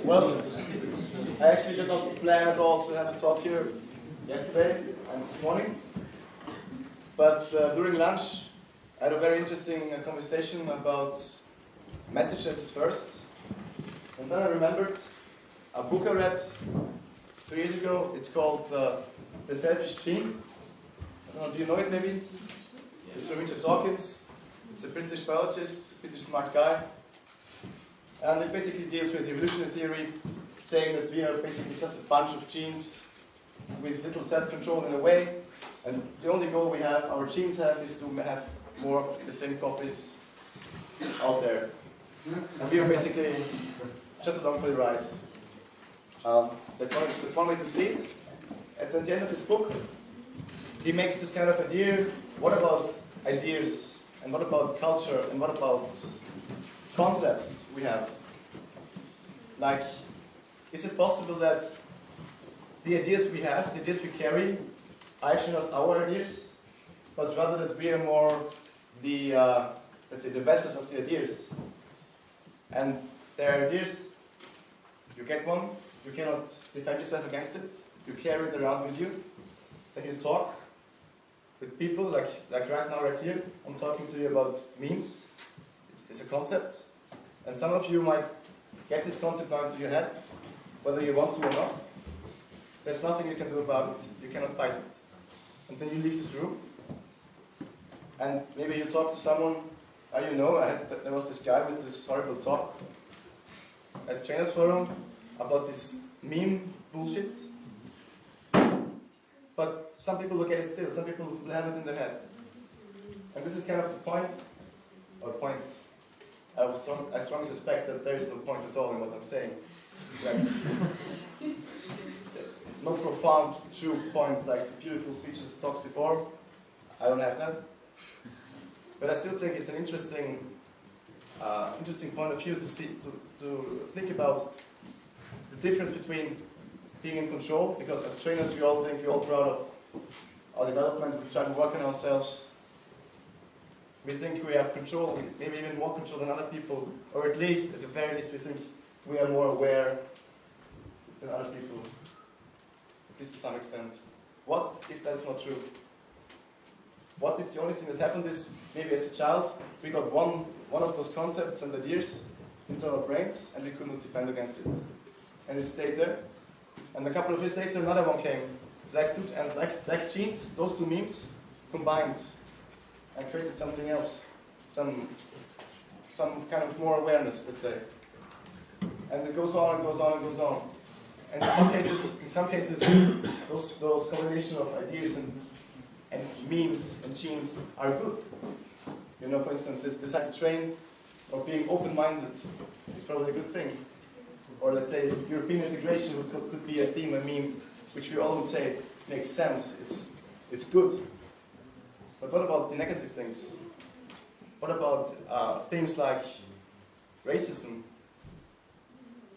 Well, I actually did not plan at all to have a talk here yesterday and this morning, but during lunch I had a very interesting conversation about messages at first, and then I remembered a book I read 2 years ago. It's called The Selfish Gene. I don't know, do you know it maybe? It's from Richard Dawkins. It's a British biologist, British smart guy. And it basically deals with evolutionary theory, saying that we are basically just a bunch of genes with little self-control in a way, and the only goal we have, our genes have, is to have more of the same copies out there. And we are basically just along for the ride. That's one way to see it. At the end of his book, he makes this kind of idea: what about ideas, and what about culture, and what about concepts we have? Like, is it possible that the ideas we have, the ideas we carry, are actually not our ideas, but rather that we are more the, let's say, the vessels of the ideas? And there are ideas, you get one, you cannot defend yourself against it, you carry it around with you, then you talk with people, like right now, right here, I'm talking to you about memes. It's a concept, and some of you might get this concept now into your head, whether you want to or not. There's nothing you can do about it, you cannot fight it. And then you leave this room, and maybe you talk to someone, you know, there was this guy with this horrible talk at Trainers Forum about this meme bullshit. But some people will get it still, some people will have it in their head. And this is kind of the point. I strongly suspect that there is no point at all in what I'm saying. Like, no profound, true point like the beautiful speeches talks before. I don't have that. But I still think it's an interesting point of view to think about the difference between being in control, because as trainers we're all proud of our development, we try to work on ourselves. We think we have control, maybe even more control than other people, or at the very least, we think we are more aware than other people, at least to some extent. What if that's not true? What if the only thing that happened is, maybe as a child, we got one of those concepts and ideas into our brains, and we could not defend against it. And it stayed there. And a couple of years later, another one came. Like genes, those two memes combined and created something else, some kind of more awareness, let's say. And it goes on and goes on and goes on. And in some cases, those combination of ideas and memes and genes are good. You know, for instance, this decide to train or being open-minded is probably a good thing. Or let's say European integration could be a theme, a meme, which we all would say makes sense. It's good. But what about the negative things? What about themes like racism?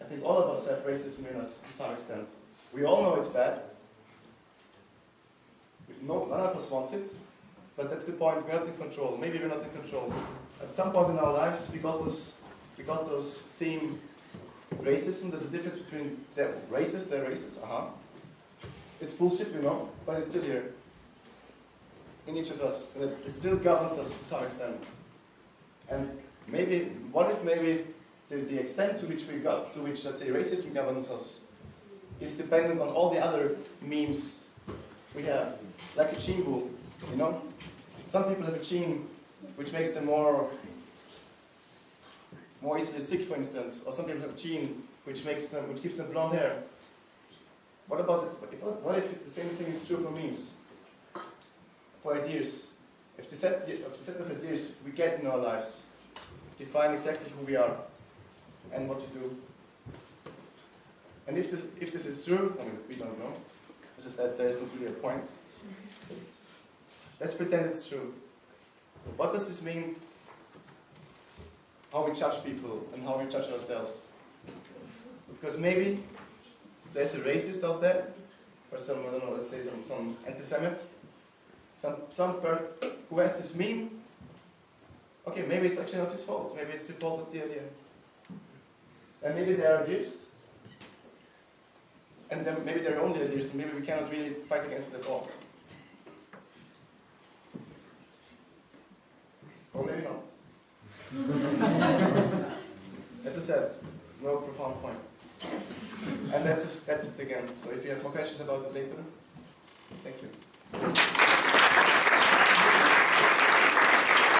I think all of us have racism in us to some extent. We all know it's bad. None of us wants it, but that's the point. We're not in control. Maybe we're not in control. At some point in our lives, we got those theme racism. There's a difference between they're racist. It's bullshit, we know, but it's still here in each of us, and it still governs us to some extent. And what if the extent to which let's say racism governs us is dependent on all the other memes we have, like a gene pool, you know? Some people have a gene which makes them more easily sick, for instance, or some people have a gene which gives them blonde hair. What if the same thing is true for memes? For ideas? If the set of ideas we get in our lives define exactly who we are and what we do. And if this is true, I mean, we don't know. As I said, there is not really a point. Let's pretend it's true. What does this mean? How we judge people and how we judge ourselves. Because maybe there's a racist out there, or some, I don't know, let's say some anti-Semite, some person who has this meme. Okay, maybe it's actually not his fault. Maybe it's the fault of the idea. And maybe there are ideas and then maybe they're only ideas, and maybe we cannot really fight against it at all. Or maybe not. As I said, no profound point. And that's it again. So if you have more questions about it later, thank you.